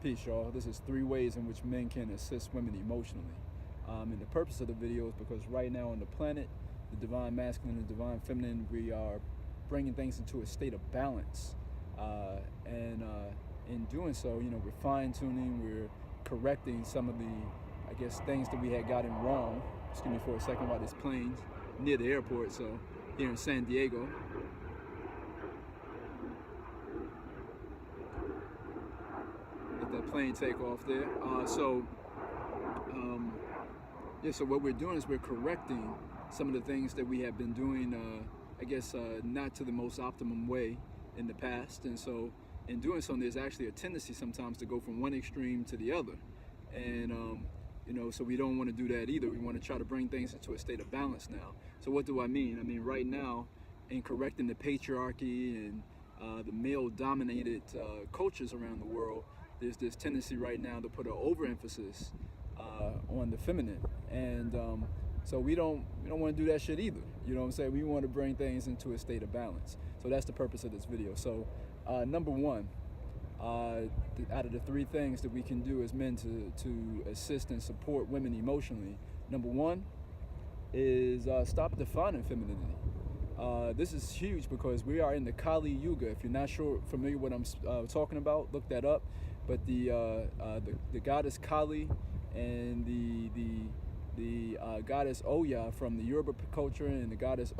Peace, y'all. This is 3 ways in which men can assist women emotionally. And the purpose of the video is because right now on the planet, the divine masculine and divine feminine, we are bringing things into a state of balance. And in doing so, we're fine-tuning, we're correcting some of the, things that we had gotten wrong. Excuse me for a second while this plane's near the airport, so here in San Diego. Let that plane take off there. So what we're doing is we're correcting some of the things that we have been doing, not to the most optimum way in the past. And so in doing so, there's actually a tendency sometimes to go from one extreme to the other. And, so we don't want to do that either. We want to try to bring things into a state of balance now. So what do I mean? I mean, right now, in correcting the patriarchy and the male-dominated cultures around the world, there's this tendency right now to put an overemphasis on the feminine, and so we don't want to do that shit either. You know what I'm saying? We want to bring things into a state of balance. So that's the purpose of this video. So number one, out of the 3 things that we can do as men to assist and support women emotionally, number one is stop defining femininity. This is huge because we are in the Kali Yuga. If you're not familiar with what I'm talking about, look that up. But the goddess Kali and the goddess Oya from the Yoruba culture, and the goddess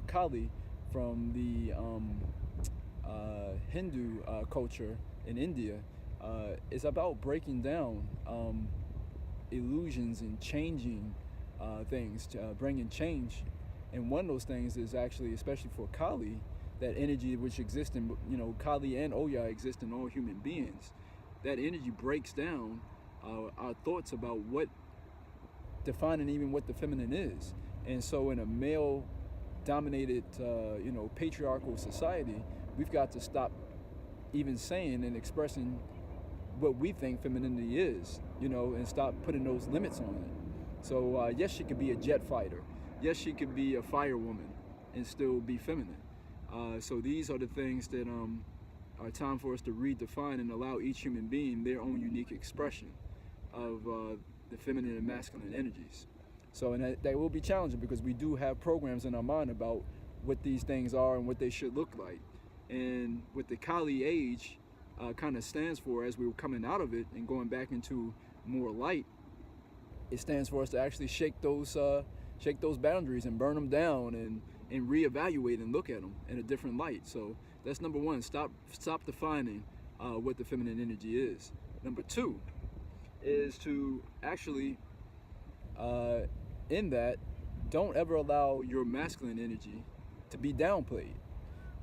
Kali from the Hindu culture in India, is about breaking down illusions and changing things, bringing change. And one of those things is actually, especially for Kali, that energy which exists in, Kali and Oya exist in all human beings. That energy breaks down our thoughts about what defining even what the feminine is. And so in a male-dominated, patriarchal society, we've got to stop even saying and expressing what we think femininity is, and stop putting those limits on it. So yes, she could be a jet fighter. Yes, she could be a firewoman and still be feminine. So these are the things that are time for us to redefine and allow each human being their own unique expression of the feminine and masculine energies. So, and that will be challenging because we do have programs in our mind about what these things are and what they should look like. And what the Kali age kind of stands for, as we were coming out of it and going back into more light, it stands for us to actually shake those boundaries and burn them down and reevaluate and look at them in a different light. So that's number one. Stop defining what the feminine energy is. Number 2 is to actually, in that, don't ever allow your masculine energy to be downplayed.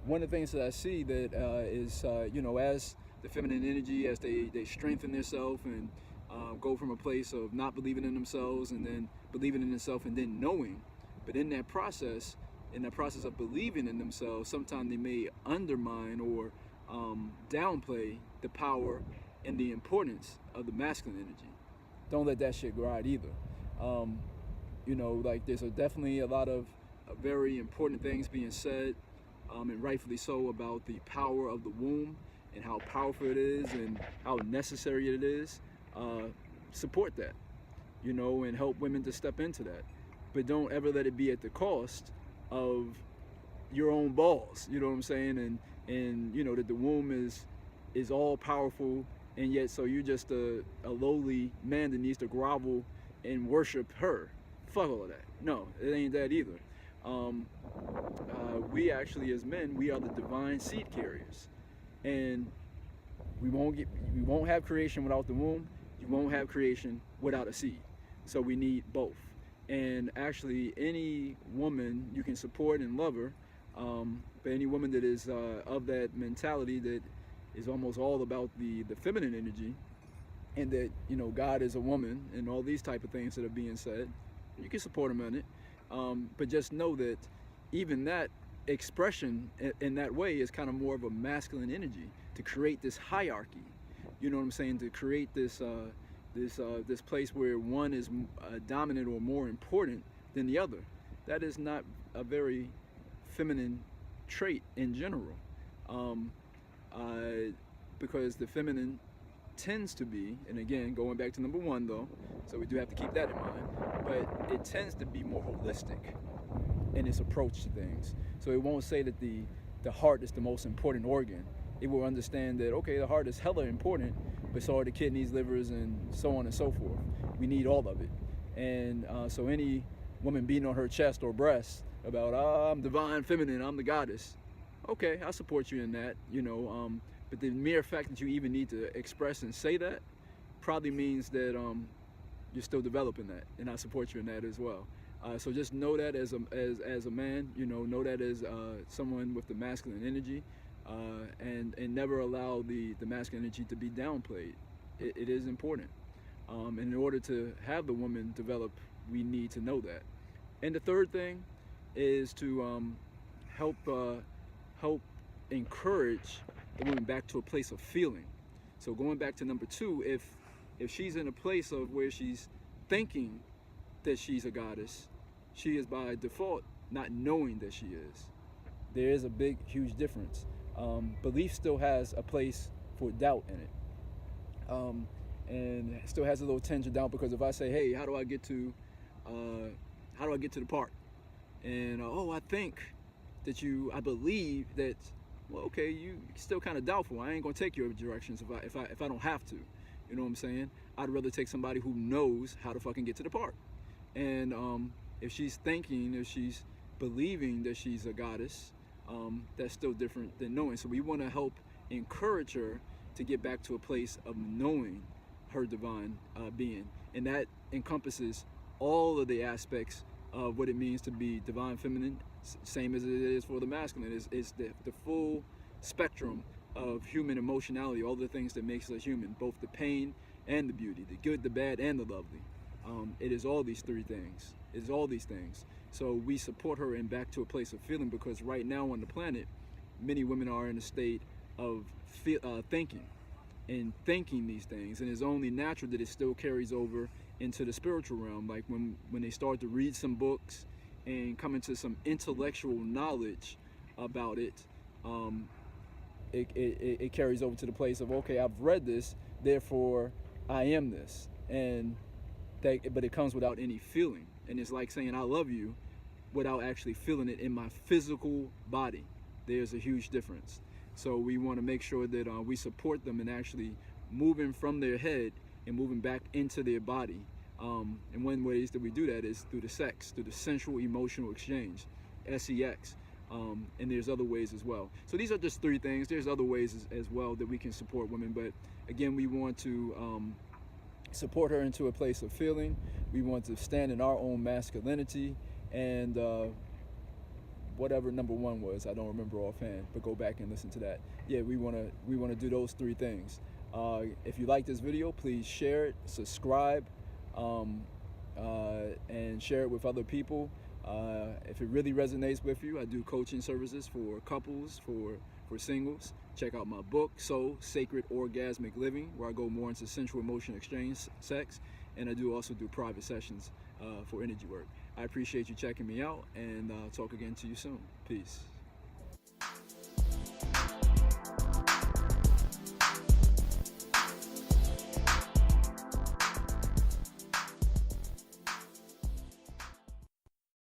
One of the things that I see that is, as the feminine energy, as they strengthen themselves and go from a place of not believing in themselves and then believing in themselves and then knowing. But in that process of believing in themselves, sometimes they may undermine or downplay the power and the importance of the masculine energy. Don't let that shit ride either. There's definitely a lot of very important things being said, and rightfully so, about the power of the womb and how powerful it is and how necessary it is. Support that, and help women to step into that. But don't ever let it be at the cost of your own balls, you know what I'm saying? And that the womb is all powerful, and yet so you're just a lowly man that needs to grovel and worship her. Fuck all of that. No, it ain't that either. We actually, as men, we are the divine seed carriers, and we won't have creation without the womb. You won't have creation without a seed. So we need both. And actually, any woman, you can support and love her, but any woman that is of that mentality that is almost all about the feminine energy, and that God is a woman and all these type of things that are being said, you can support them in it. But just know that even that expression in that way is kind of more of a masculine energy to create this hierarchy. You know what I'm saying? To create this this place where one is dominant or more important than the other. That is not a very feminine trait in general, because the feminine tends to be, and again, going back to number one though, so we do have to keep that in mind, but it tends to be more holistic in its approach to things. So it won't say that the heart is the most important organ. It will understand that, okay, the heart is hella important, but so are the kidneys, livers, and so on and so forth. We need all of it. And so any woman beating on her chest or breast about, I'm divine feminine, I'm the goddess. Okay, I support you in that, you know, but the mere fact that you even need to express and say that probably means that you're still developing that, and I support you in that as well. So just know that as a man, you know that as someone with the masculine energy, and never allow the masculine energy to be downplayed. It is important. And in order to have the woman develop, we need to know that. And the third thing is to help encourage the woman back to a place of feeling. So going back to number two, if she's in a place of where she's thinking that she's a goddess, she is by default not knowing that she is. There is a big, huge difference. Belief still has a place for doubt in it, and it still has a little tinge of doubt, because if I say, hey, how do I get to the park? And oh, I think that I believe that. Well, okay, you still kind of doubtful. I ain't gonna take your directions if I don't have to. You know what I'm saying? I'd rather take somebody who knows how to fucking get to the park. And if she's thinking, if she's believing that she's a goddess, that's still different than knowing. So we want to help encourage her to get back to a place of knowing her divine being, and that encompasses all of the aspects of what it means to be divine feminine, same as it is for the masculine. It's the full spectrum of human emotionality, all the things that makes us human, both the pain and the beauty, the good, the bad, and the lovely. It is all these three things. It is all these things. So we support her in back to a place of feeling, because right now on the planet, many women are in a state of thinking these things, and it's only natural that it still carries over into the spiritual realm. Like when they start to read some books and come into some intellectual knowledge about it, it carries over to the place of, okay, I've read this, therefore I am this, but it comes without any feeling. And it's like saying I love you without actually feeling it in my physical body. There's a huge difference. So we want to make sure that we support them in actually moving from their head and moving back into their body. And one ways that we do that is through the sex, through the sensual emotional exchange, SEX. And there's other ways as well. So these are just three things. There's other ways as well that we can support women. But again, we want to support her into a place of feeling. We want to stand in our own masculinity, and whatever number one was, I don't remember offhand, but go back and listen to that. Yeah, we want to do those three things. If you like this video, please share it, subscribe, and share it with other people. If it really resonates with you, I do coaching services for couples, for singles. Check out my book, S.O.L, Sacred Orgasmic Living, where I go more into sensual emotion exchange, sex, and I do also do private sessions for energy work. I appreciate you checking me out, and talk again to you soon. Peace.